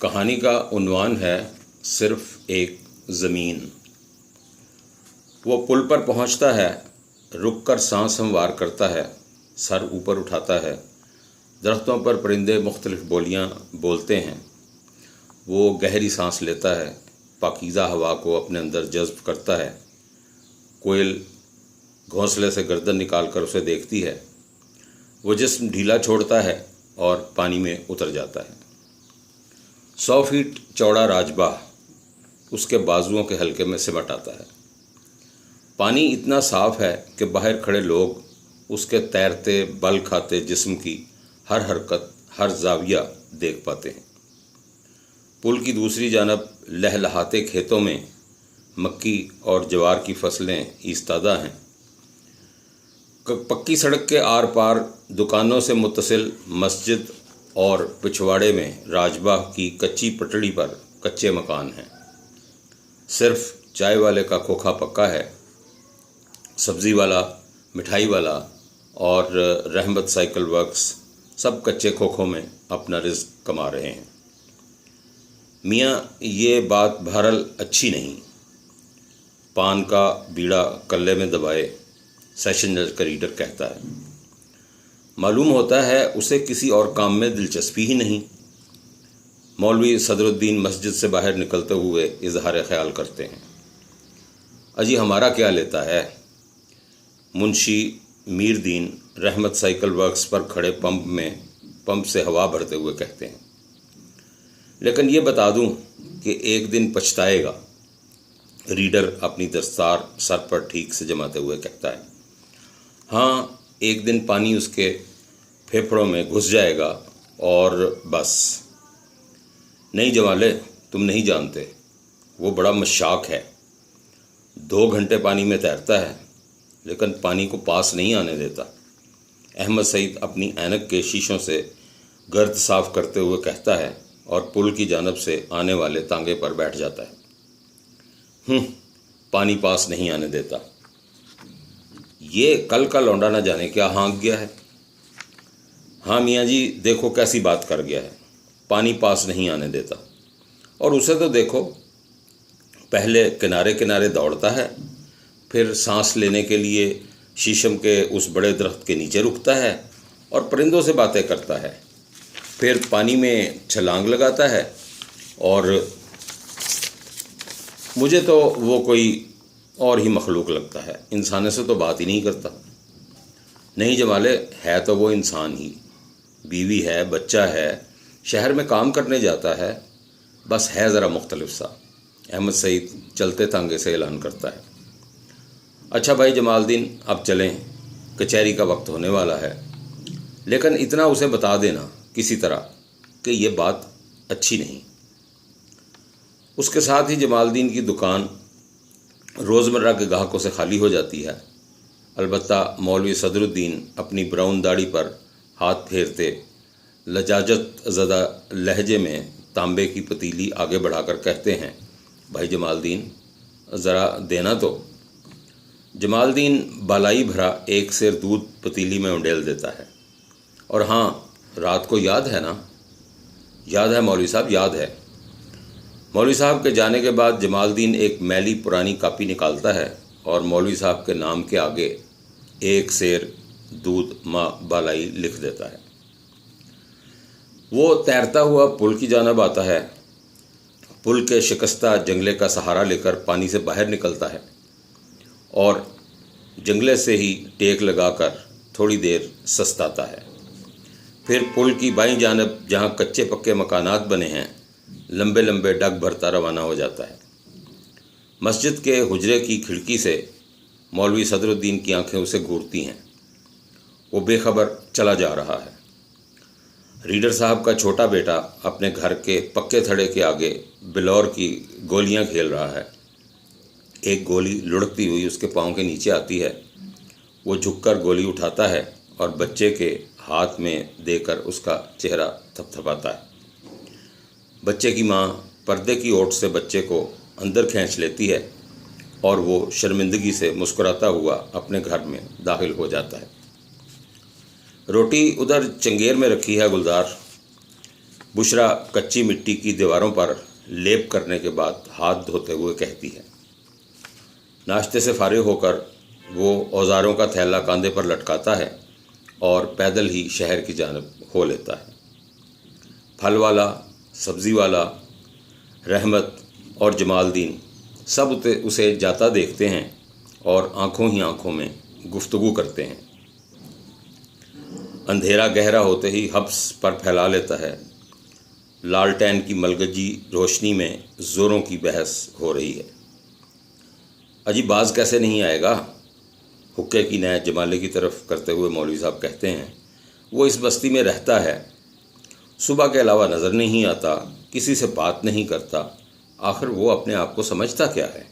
कहानी का उन्वान है सिर्फ एक ज़मीन। वो पुल पर पहुंचता है, रुक कर सांस हमवार करता है, सर ऊपर उठाता है। दरख्तों पर परिंदे मुख्तलिफ बोलियां बोलते हैं। वो गहरी सांस लेता है, पाकीज़ा हवा को अपने अंदर जज्ब करता है। कोयल घोंसले से गर्दन निकाल कर उसे देखती है। वो जिस्म ढीला छोड़ता है और पानी में उतर जाता है। 100 फीट चौड़ा राजबाह उसके बाजुओं के हल्के में सिमट आता है। पानी इतना साफ है कि बाहर खड़े लोग उसके तैरते बल खाते जिस्म की हर हरकत, हर जाविया देख पाते हैं। पुल की दूसरी जानब लहलहाते खेतों में मक्की और ज्वार की फसलें ईस्तादा हैं। पक्की सड़क के आर पार दुकानों से मुत्तसिल मस्जिद और पिछवाड़े में राजबाग की कच्ची पटड़ी पर कच्चे मकान हैं। सिर्फ चाय वाले का खोखा पक्का है। सब्ज़ी वाला, मिठाई वाला और रहमत साइकिल वर्क्स सब कच्चे खोखों में अपना रिज़्क़ कमा रहे हैं। मियाँ, ये बात बहरहाल अच्छी नहीं। पान का बीड़ा कल्ले में दबाए सेशन जज का रीडर कहता है। मालूम होता है उसे किसी और काम में दिलचस्पी ही नहीं। मौलवी सदरुद्दीन मस्जिद से बाहर निकलते हुए इजहार ख्याल करते हैं। अजी हमारा क्या लेता है? मुंशी मीरदीन रहमत साइकिल वर्क्स पर खड़े पंप से हवा भरते हुए कहते हैं। लेकिन ये बता दूं कि एक दिन पछताएगा। रीडर अपनी दस्तार सर पर ठीक से जमाते हुए कहता है। हाँ, एक दिन पानी उसके फेफड़ों में घुस जाएगा और बस। नहीं जमाले, तुम नहीं जानते, वो बड़ा मशाक है। 2 घंटे पानी में तैरता है लेकिन पानी को पास नहीं आने देता। अहमद सईद अपनी ऐनक के शीशों से गर्द साफ करते हुए कहता है और पुल की जानब से आने वाले तांगे पर बैठ जाता है। पानी पास नहीं आने देता। ये कल का लौंडा न जाने क्या हाँक गया है। हाँ मियाँ जी, देखो कैसी बात कर गया है। पानी पास नहीं आने देता। और उसे तो देखो, पहले किनारे किनारे दौड़ता है, फिर सांस लेने के लिए शीशम के उस बड़े दरख्त के नीचे रुकता है और परिंदों से बातें करता है, फिर पानी में छलांग लगाता है। और मुझे तो वो कोई और ही मखलूक लगता है, इंसानों से तो बात ही नहीं करता। नहीं जमाले, है तो वो इंसान ही। बीवी है, बच्चा है, शहर में काम करने जाता है, बस है ज़रा मुख्तलिफ सा। अहमद सईद चलते तांगे से ऐलान करता है। अच्छा भाई जमालदीन, अब चलें, कचहरी का वक्त होने वाला है। लेकिन इतना उसे बता देना किसी तरह कि ये बात अच्छी नहीं। उसके साथ ही जमालदीन की दुकान रोज़मर्रा के ग्राहकों से खाली हो जाती है। अलबत्ता मौलवी सदरुद्दीन अपनी ब्राउन दाढ़ी पर हाथ फेरते लजाजत ज़दा लहजे में तांबे की पतीली आगे बढ़ाकर कहते हैं, भाई जमालदीन, ज़रा देना तो। जमालदीन बालाई भरा एक सेर दूध पतीली में उंडेल देता है। और हाँ, रात को याद है ना? याद है मौलवी साहब, याद है। मौलवी साहब के जाने के बाद जमालदीन एक मैली पुरानी कापी निकालता है और मौलवी साहब के नाम के आगे 1 सेर दूध माँ बालाई लिख देता है। वो तैरता हुआ पुल की जानब आता है। पुल के शिकस्ता जंगले का सहारा लेकर पानी से बाहर निकलता है और जंगले से ही टेक लगाकर थोड़ी देर सस्ताता है। फिर पुल की बाईं जानब जहाँ कच्चे पक्के मकानात बने हैं, लंबे लंबे डग भरता रवाना हो जाता है। मस्जिद के हुजरे की खिड़की से मौलवी सदरुद्दीन की आंखें उसे घूरती हैं। वो बेखबर चला जा रहा है। रीडर साहब का छोटा बेटा अपने घर के पक्के थड़े के आगे बिलौर की गोलियां खेल रहा है। एक गोली लुढ़कती हुई उसके पाँव के नीचे आती है। वो झुककर गोली उठाता है और बच्चे के हाथ में देकर उसका चेहरा थपथपाता है। बच्चे की माँ पर्दे की ओट से बच्चे को अंदर खींच लेती है और वो शर्मिंदगी से मुस्कुराता हुआ अपने घर में दाखिल हो जाता है। रोटी उधर चंगेर में रखी है गुलजार। बुशरा कच्ची मिट्टी की दीवारों पर लेप करने के बाद हाथ धोते हुए कहती है। नाश्ते से फारिग होकर वो औजारों का थैला कंधे पर लटकाता है और पैदल ही शहर की जानिब हो लेता है। फल वाला, सब्ज़ी वाला, रहमत और जमालदीन सब उसे जाता देखते हैं और आंखों ही आंखों में गुफ्तगू करते हैं। अंधेरा गहरा होते ही हब्स पर फैला लेता है। लालटेन की मलगजी रोशनी में ज़ोरों की बहस हो रही है। अजी बाज कैसे नहीं आएगा, हुक्के की नए जमाले की तरफ करते हुए मौलवी साहब कहते हैं। वो इस बस्ती में रहता है, सुबह के अलावा नज़र नहीं आता, किसी से बात नहीं करता, आखिर वो अपने आप को समझता क्या है।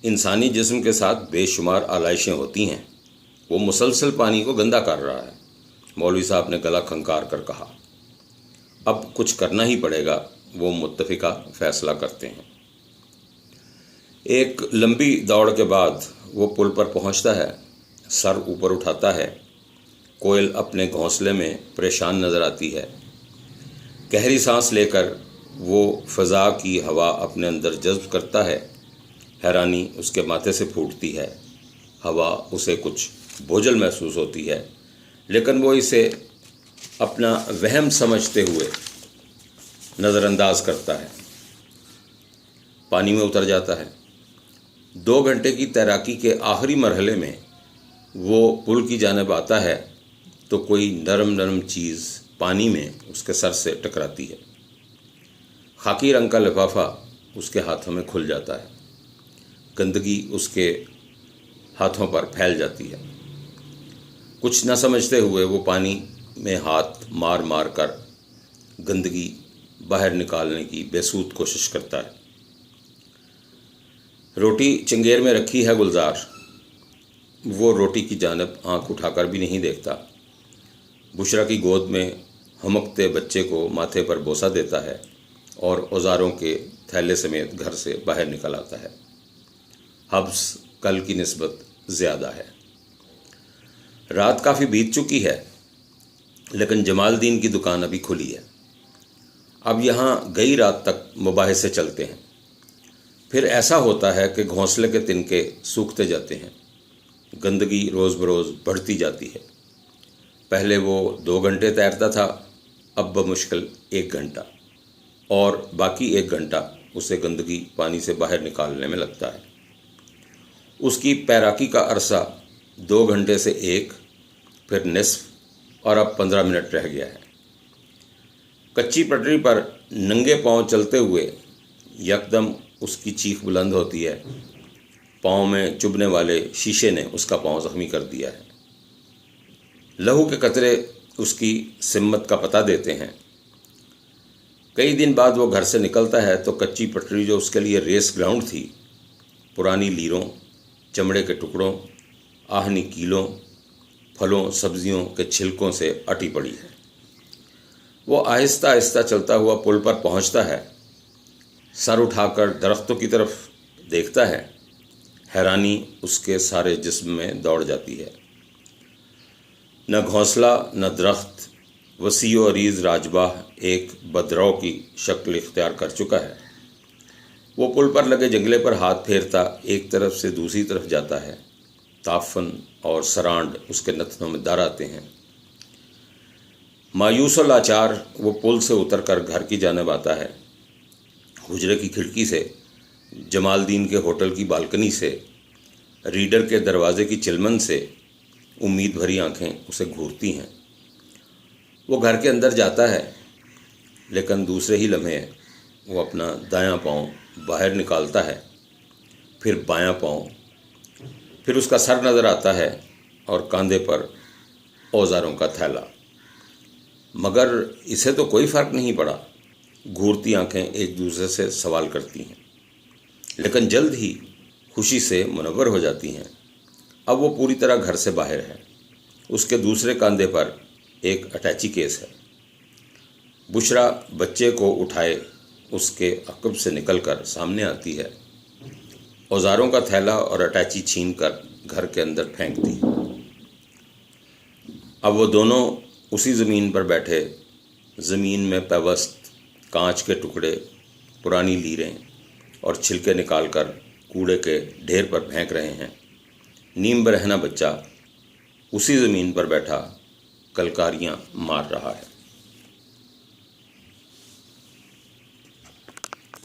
इंसानी जिस्म के साथ बेशुमार आलाइशें होती हैं, वो मुसलसल पानी को गंदा कर रहा है। मौलवी साहब ने गला खंकार कर कहा, अब कुछ करना ही पड़ेगा। वो मुत्तफ़िका फ़ैसला करते हैं। एक लंबी दौड़ के बाद वो पुल पर पहुंचता है, सर ऊपर उठाता है। कोयल अपने घोंसले में परेशान नज़र आती है। गहरी सांस लेकर वो फ़ज़ा की हवा अपने अंदर जज़्ब करता है। हैरानी उसके माथे से फूटती है। हवा उसे कुछ बोझल महसूस होती है, लेकिन वो इसे अपना वहम समझते हुए नज़रअंदाज करता है। पानी में उतर जाता है। 2 घंटे की तैराकी के आखिरी मरहले में वो पुल की जानिब आता है तो कोई नरम नरम चीज़ पानी में उसके सर से टकराती है। खाकी रंग का लिफाफा उसके हाथों में खुल जाता है। गंदगी उसके हाथों पर फैल जाती है। कुछ न समझते हुए वो पानी में हाथ मार मार कर गंदगी बाहर निकालने की बेसूद कोशिश करता है। रोटी चंगेर में रखी है गुलजार। वो रोटी की जानिब आंख उठाकर भी नहीं देखता। बुशरा की गोद में हमकते बच्चे को माथे पर बोसा देता है और औजारों के थैले समेत घर से बाहर निकल आता है। हब्स कल की निस्बत ज़्यादा है। रात काफ़ी बीत चुकी है, लेकिन जमालदीन की दुकान अभी खुली है। अब यहाँ गई रात तक मुबाहिसे चलते हैं। फिर ऐसा होता है कि घोंसले के तिनके सूखते जाते हैं। गंदगी रोज़ बरोज़ बढ़ती जाती है। पहले वो 2 घंटे तैरता था, अब बमुश्किल 1 घंटा, और बाकी 1 घंटा उसे गंदगी पानी से बाहर निकालने में लगता है। उसकी तैराकी का अरसा 2 घंटे से 1, फिर निस्फ, और अब 15 मिनट रह गया है। कच्ची पटरी पर नंगे पांव चलते हुए यकदम उसकी चीख बुलंद होती है। पाँव में चुभने वाले शीशे ने उसका पाँव जख्मी कर दिया है। लहू के कतरे उसकी सिम्मत का पता देते हैं। कई दिन बाद वो घर से निकलता है तो कच्ची पटरी, जो उसके लिए रेस ग्राउंड थी, पुरानी लीरों, चमड़े के टुकड़ों, आहनी कीलों, फलों सब्जियों के छिलकों से अटी पड़ी है। वो आहिस्ता आहिस्ता चलता हुआ पुल पर पहुंचता है। सर उठाकर दरख्तों की तरफ देखता है। हैरानी उसके सारे जिस्म में दौड़ जाती है। न घोंसला न दरख्त, वसी व अरीज़ राजबाह एक बदरौ की शक्ल इख्तियार कर चुका है। वो पुल पर लगे जंगले पर हाथ फेरता एक तरफ से दूसरी तरफ जाता है। ताफन और सरांड उसके नथनों में दर आते हैं। मायूस और लाचार वो पुल से उतरकर घर की जानिब आता है। हुजरे की खिड़की से, जमालदीन के होटल की बालकनी से, रीडर के दरवाजे की चिलमन से उम्मीद भरी आंखें उसे घूरती हैं। वो घर के अंदर जाता है, लेकिन दूसरे ही लम्हे वो अपना दायां पाँव बाहर निकालता है, फिर बायां पाँव, फिर उसका सर नज़र आता है और कंधे पर औजारों का थैला। मगर इसे तो कोई फ़र्क नहीं पड़ा। घूरती आंखें एक दूसरे से सवाल करती हैं, लेकिन जल्द ही खुशी से मुनव्वर हो जाती हैं। अब वो पूरी तरह घर से बाहर है। उसके दूसरे कंधे पर एक अटैची केस है। बुशरा बच्चे को उठाए उसके अक़ब से निकलकर सामने आती है। औजारों का थैला और अटैची छीन कर घर के अंदर फेंक दी। अब वो दोनों उसी ज़मीन पर बैठे ज़मीन में पेवस्त कांच के टुकड़े, पुरानी लीरें और छिलके निकालकर कूड़े के ढेर पर फेंक रहे हैं। नीम बरहना बच्चा उसी ज़मीन पर बैठा कलकारियाँ मार रहा है।